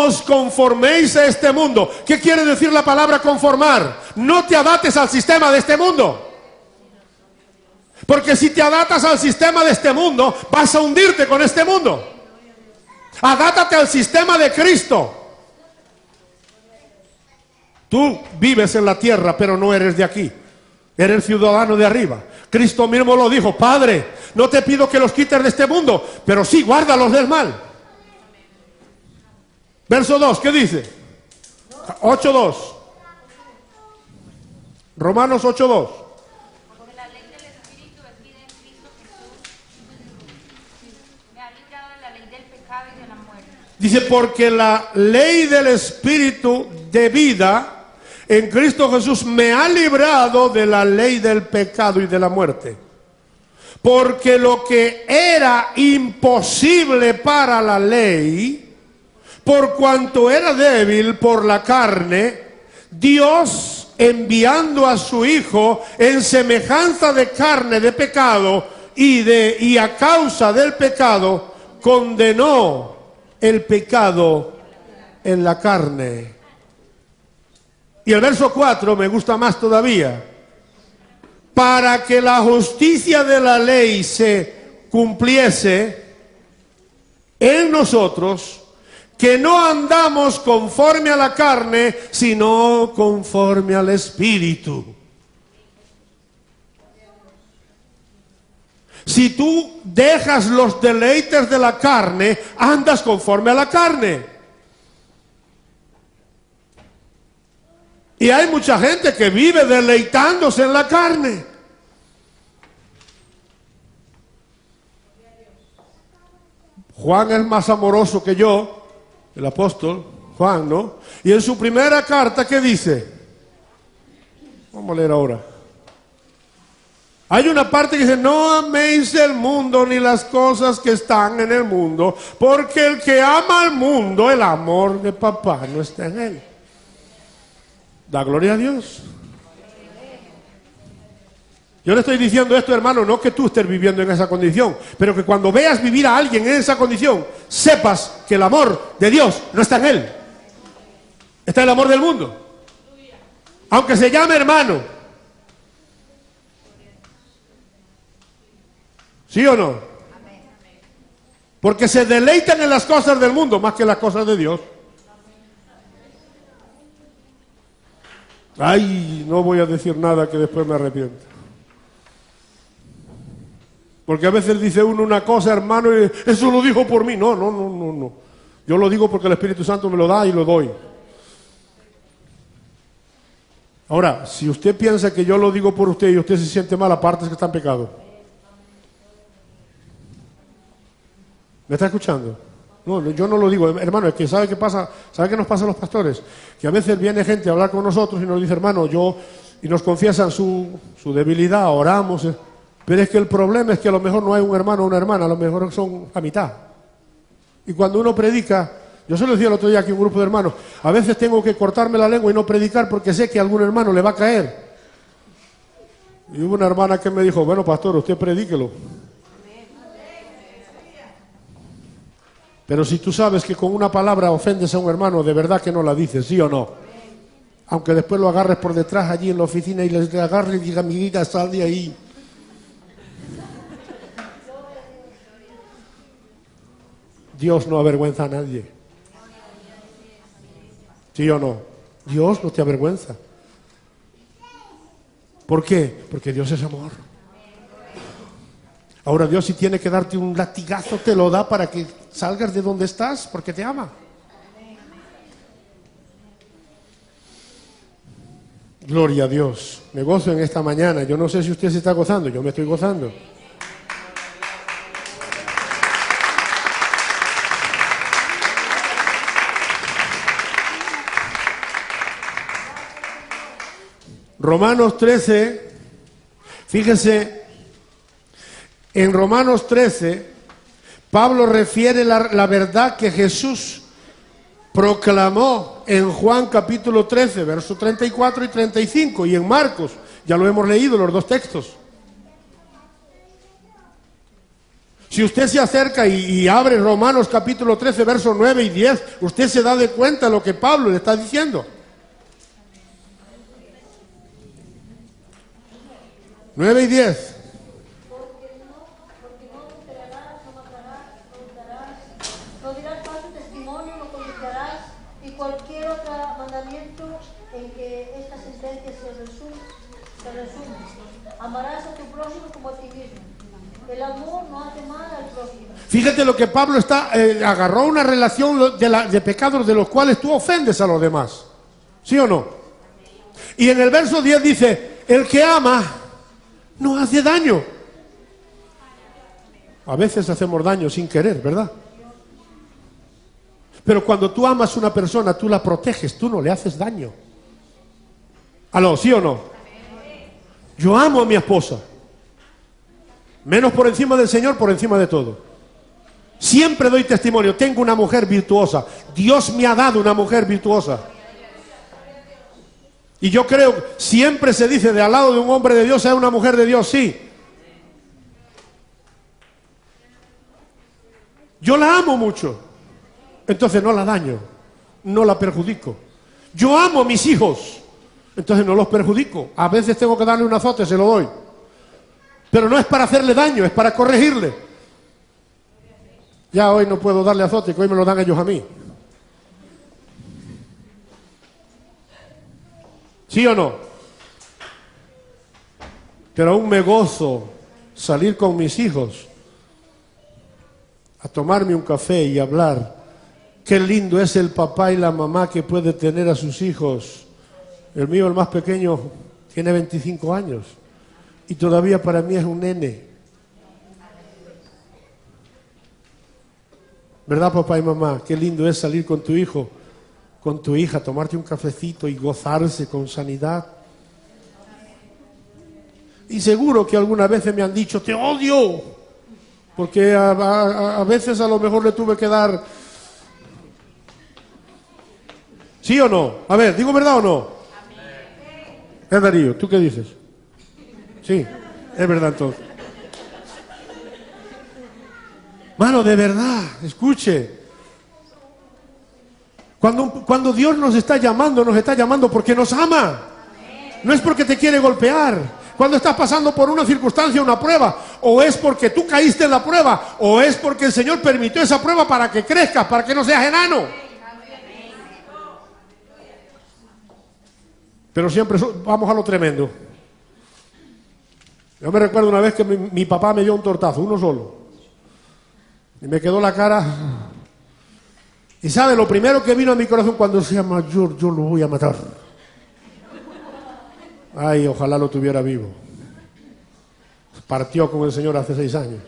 os conforméis a este mundo. ¿Qué quiere decir la palabra conformar? No te adaptes al sistema de este mundo. Porque si te adaptas al sistema de este mundo, vas a hundirte con este mundo. Adáptate al sistema de Cristo. Tú vives en la tierra, pero no eres de aquí. Eres ciudadano de arriba. Cristo mismo lo dijo: Padre, no te pido que los quites de este mundo, pero sí guárdalos del mal. Verso 2, ¿qué dice? 8:2. Romanos 8:2. Porque la ley del Espíritu es vida en Cristo Jesús. Me ha librado de la ley del pecado y de la muerte. Dice, porque la ley del Espíritu de vida en Cristo Jesús me ha librado de la ley del pecado y de la muerte. Porque lo que era imposible para la ley, por cuanto era débil por la carne, Dios, enviando a su Hijo en semejanza de carne de pecado y a causa del pecado, condenó el pecado en la carne. Y el verso 4 me gusta más todavía. Para que la justicia de la ley se cumpliese en nosotros, que no andamos conforme a la carne, sino conforme al Espíritu. Si tú dejas los deleites de la carne, andas conforme a la carne. Y hay mucha gente que vive deleitándose en la carne. Juan es más amoroso que yo, el apóstol Juan, ¿no? Y en su primera carta, ¿qué dice? Vamos a leer ahora. Hay una parte que dice: no améis el mundo ni las cosas que están en el mundo, porque el que ama al mundo, el amor de papá no está en él. Da gloria a Dios. Yo le estoy diciendo esto, hermano, no que tú estés viviendo en esa condición, pero que cuando veas vivir a alguien en esa condición, sepas que el amor de Dios no está en él. Está el amor del mundo. Aunque se llame hermano. ¿Sí o no? Porque se deleitan en las cosas del mundo más que en las cosas de Dios. Ay, no voy a decir nada que después me arrepienta. Porque a veces dice uno una cosa, hermano, y eso lo dijo por mí. No. Yo lo digo porque el Espíritu Santo me lo da y lo doy. Ahora, si usted piensa que yo lo digo por usted y usted se siente mal, aparte es que está en pecado. ¿Me está escuchando? No, yo no lo digo, hermano, es que ¿sabe qué pasa? ¿Sabe qué nos pasa a los pastores? Que a veces viene gente a hablar con nosotros y nos dice: hermano, y nos confiesan su debilidad, oramos, pero es que el problema es que a lo mejor no hay un hermano o una hermana, a lo mejor son a mitad. Y cuando uno predica, yo se lo decía el otro día aquí a un grupo de hermanos, a veces tengo que cortarme la lengua y no predicar porque sé que a algún hermano le va a caer. Y hubo una hermana que me dijo: bueno, pastor, usted predíquelo. Pero si tú sabes que con una palabra ofendes a un hermano, de verdad que no la dices, ¿sí o no? Aunque después lo agarres por detrás allí en la oficina y le agarres y diga: amiguita, sal de ahí. Dios no avergüenza a nadie. ¿Sí o no? Dios no te avergüenza. ¿Por qué? Porque Dios es amor. Ahora Dios, si tiene que darte un latigazo, te lo da para que salgas de donde estás, porque te ama. Gloria a Dios. Me gozo en esta mañana. Yo no sé si usted se está gozando, yo me estoy gozando. Romanos 13, fíjese, en Romanos 13, Pablo refiere la verdad que Jesús proclamó en Juan capítulo 13, versos 34 y 35, y en Marcos, ya lo hemos leído los dos textos. Si usted se acerca y abre Romanos capítulo 13, versos 9 y 10, usted se da de cuenta de lo que Pablo le está diciendo. 9 y 10. Porque no adulterarás, no matarás, no hurtarás, no dirás falso testimonio, no codiciarás, y cualquier otro mandamiento en que esta sentencia se resume. Amarás a tu prójimo como a ti mismo. El amor no hace mal al prójimo. Fíjate lo que Pablo agarró una relación de pecados de los cuales tú ofendes a los demás. ¿Sí o no? Y en el verso 10 dice, el que ama no hace daño. A veces hacemos daño sin querer, ¿verdad? Pero cuando tú amas a una persona, tú la proteges, tú no le haces daño. ¿Aló, sí o no? Yo amo a mi esposa. Menos por encima del Señor, por encima de todo. Siempre doy testimonio. Tengo una mujer virtuosa. Dios me ha dado una mujer virtuosa. Y yo creo, siempre se dice de al lado de un hombre de Dios, es una mujer de Dios, sí. Yo la amo mucho. Entonces no la daño, no la perjudico. Yo amo a mis hijos. Entonces no los perjudico. A veces tengo que darle un azote, se lo doy. Pero no es para hacerle daño, es para corregirle. Ya hoy no puedo darle azote, que hoy me lo dan ellos a mí. ¿Sí o no? Pero aún me gozo salir con mis hijos a tomarme un café y hablar. Qué lindo es el papá y la mamá que puede tener a sus hijos. El mío, el más pequeño, tiene 25 años. Y todavía para mí es un nene. ¿Verdad, papá y mamá? Qué lindo es salir con tu hijo, con tu hija, tomarte un cafecito y gozarse con sanidad. Y seguro que algunas veces me han dicho, te odio. Porque a veces a lo mejor le tuve que dar... ¿Sí o no? A ver, ¿digo verdad o no? Es Darío, ¿tú qué dices? Sí, es verdad entonces. Mano, de verdad, escuche. Cuando Dios nos está llamando porque nos ama. No es porque te quiere golpear. Cuando estás pasando por una circunstancia, una prueba, o es porque tú caíste en la prueba, o es porque el Señor permitió esa prueba para que crezcas, para que no seas enano. Pero siempre vamos a lo tremendo. Yo me recuerdo una vez que mi papá me dio un tortazo, uno solo. Y me quedó la cara. Y sabe, lo primero que vino a mi corazón cuando sea mayor, yo lo voy a matar. Ay, ojalá lo tuviera vivo. Partió con el Señor hace 6 años.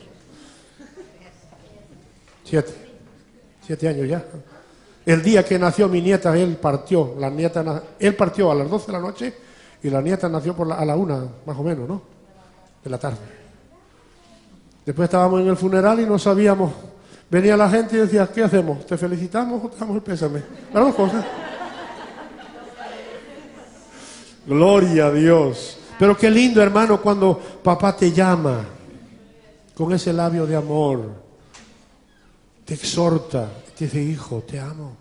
7 años ya. El día que nació mi nieta, él partió. Él partió a las 12 de la noche y la nieta nació a la 1, más o menos, ¿no? De la tarde. Después estábamos en el funeral y no sabíamos. Venía la gente y decía, ¿qué hacemos? ¿Te felicitamos o te damos el pésame? Las dos cosas. Gloria a Dios. Pero qué lindo, hermano, cuando papá te llama con ese labio de amor, te exhorta, te dice, hijo, te amo.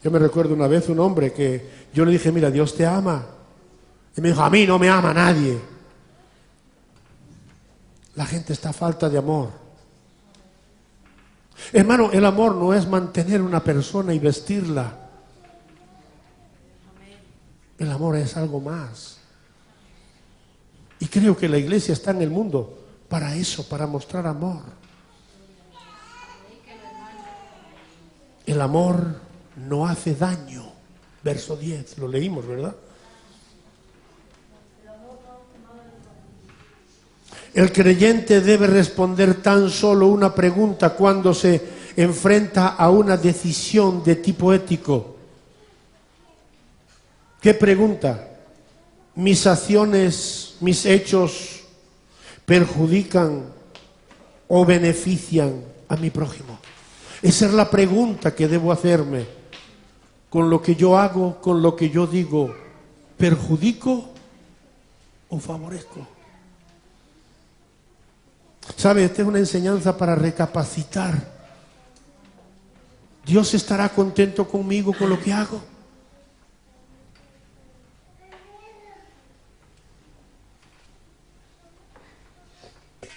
Yo me recuerdo una vez un hombre que yo le dije, mira, Dios te ama. Y me dijo, a mí no me ama nadie. La gente está a falta de amor. Hermano, el amor no es mantener una persona y vestirla. El amor es algo más. Y creo que la iglesia está en el mundo para eso, para mostrar amor. El amor no hace daño. Verso 10, lo leímos, ¿verdad? El creyente debe responder tan solo una pregunta cuando se enfrenta a una decisión de tipo ético. ¿Qué pregunta? ¿Mis acciones, mis hechos perjudican o benefician a mi prójimo? Esa es la pregunta que debo hacerme. Con lo que yo hago, con lo que yo digo, ¿perjudico o favorezco? ¿Sabe? Esta es una enseñanza para recapacitar. ¿Dios estará contento conmigo con lo que hago?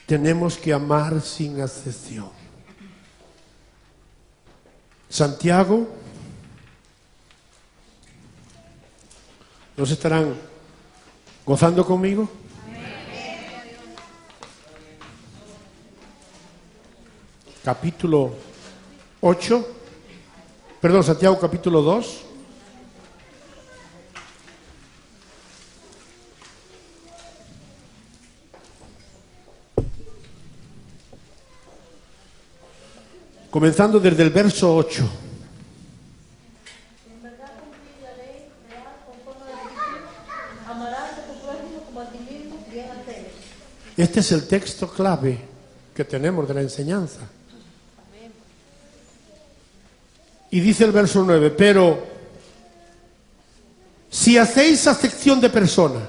Tenemos que amar sin excepción. Santiago, ¿nos estarán gozando conmigo? Capítulo 8, perdón, Santiago capítulo 2. Comenzando desde el verso 8. En verdad cumplir la ley real conforme a la Escritura, amarás a tu prójimo como a ti mismo, bien hacer. Este es el texto clave que tenemos de la enseñanza. Y dice el verso 9, pero si hacéis acepción de persona,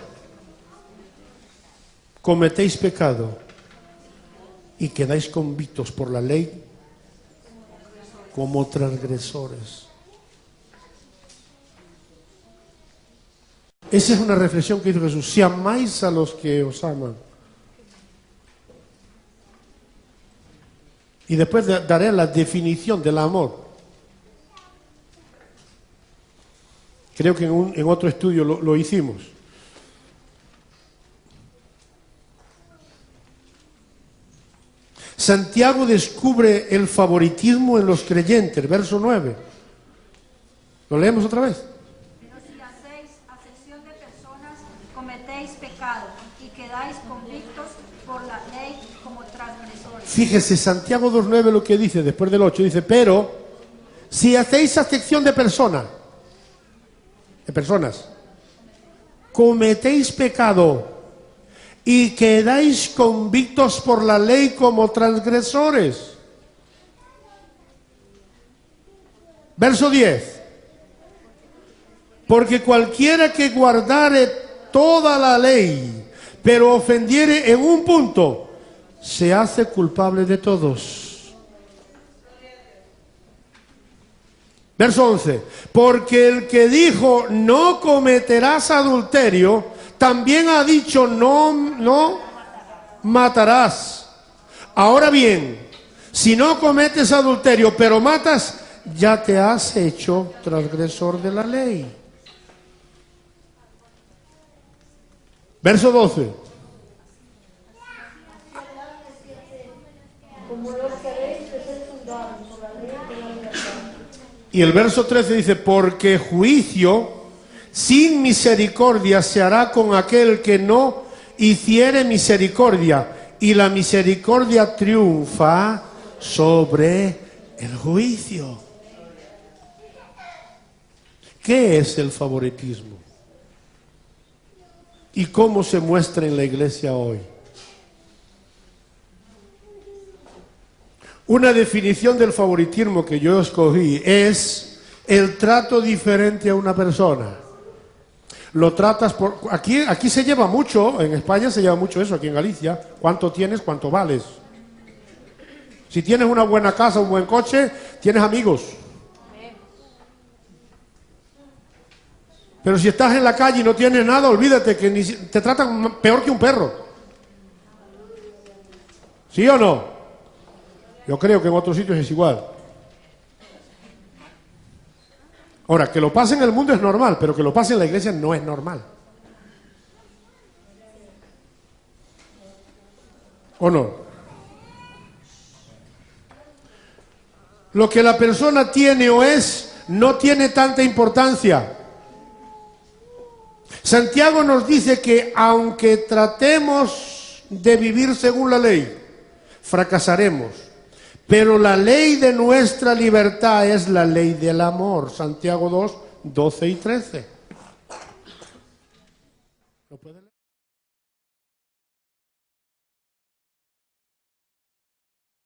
cometéis pecado y quedáis convictos por la ley como transgresores. Esa es una reflexión que hizo Jesús. Si amáis a los que os aman. Y después daré la definición del amor. Creo que en otro estudio lo hicimos. Santiago descubre el favoritismo en los creyentes, verso 9. ¿Lo leemos otra vez? Pero si hacéis acepción de personas, cometéis pecado y quedáis convictos por la ley como transgresores. Fíjese, Santiago 2.9 lo que dice, después del 8, dice, pero si hacéis acepción de personas, cometéis pecado y quedáis convictos por la ley como transgresores. Verso 10. Porque cualquiera que guardare toda la ley, pero ofendiere en un punto, se hace culpable de todos. Verso 11. Porque el que dijo, no cometerás adulterio, también ha dicho, no matarás. Ahora bien, si no cometes adulterio, pero matas, ya te has hecho transgresor de la ley. Verso 12. Como los que habéis de ser fundados por la ley de la libertad. Y el verso 13 dice, porque juicio sin misericordia se hará con aquel que no hiciere misericordia, y la misericordia triunfa sobre el juicio. ¿Qué es el favoritismo? ¿Y cómo se muestra en la iglesia hoy? Una definición del favoritismo que yo escogí es el trato diferente a una persona. Lo tratas por... Aquí se lleva mucho, en España se lleva mucho eso, aquí en Galicia. ¿Cuánto tienes? ¿Cuánto vales? Si tienes una buena casa, un buen coche, tienes amigos. Pero si estás en la calle y no tienes nada, olvídate que te tratan peor que un perro. ¿Sí o no? Yo creo que en otros sitios es igual. Ahora, que lo pase en el mundo es normal, pero que lo pase en la iglesia no es normal. ¿O no? Lo que la persona tiene o es no tiene tanta importancia. Santiago nos dice que aunque tratemos de vivir según la ley, fracasaremos. Pero la ley de nuestra libertad es la ley del amor. Santiago 2, 12 y 13. ¿Lo pueden leer?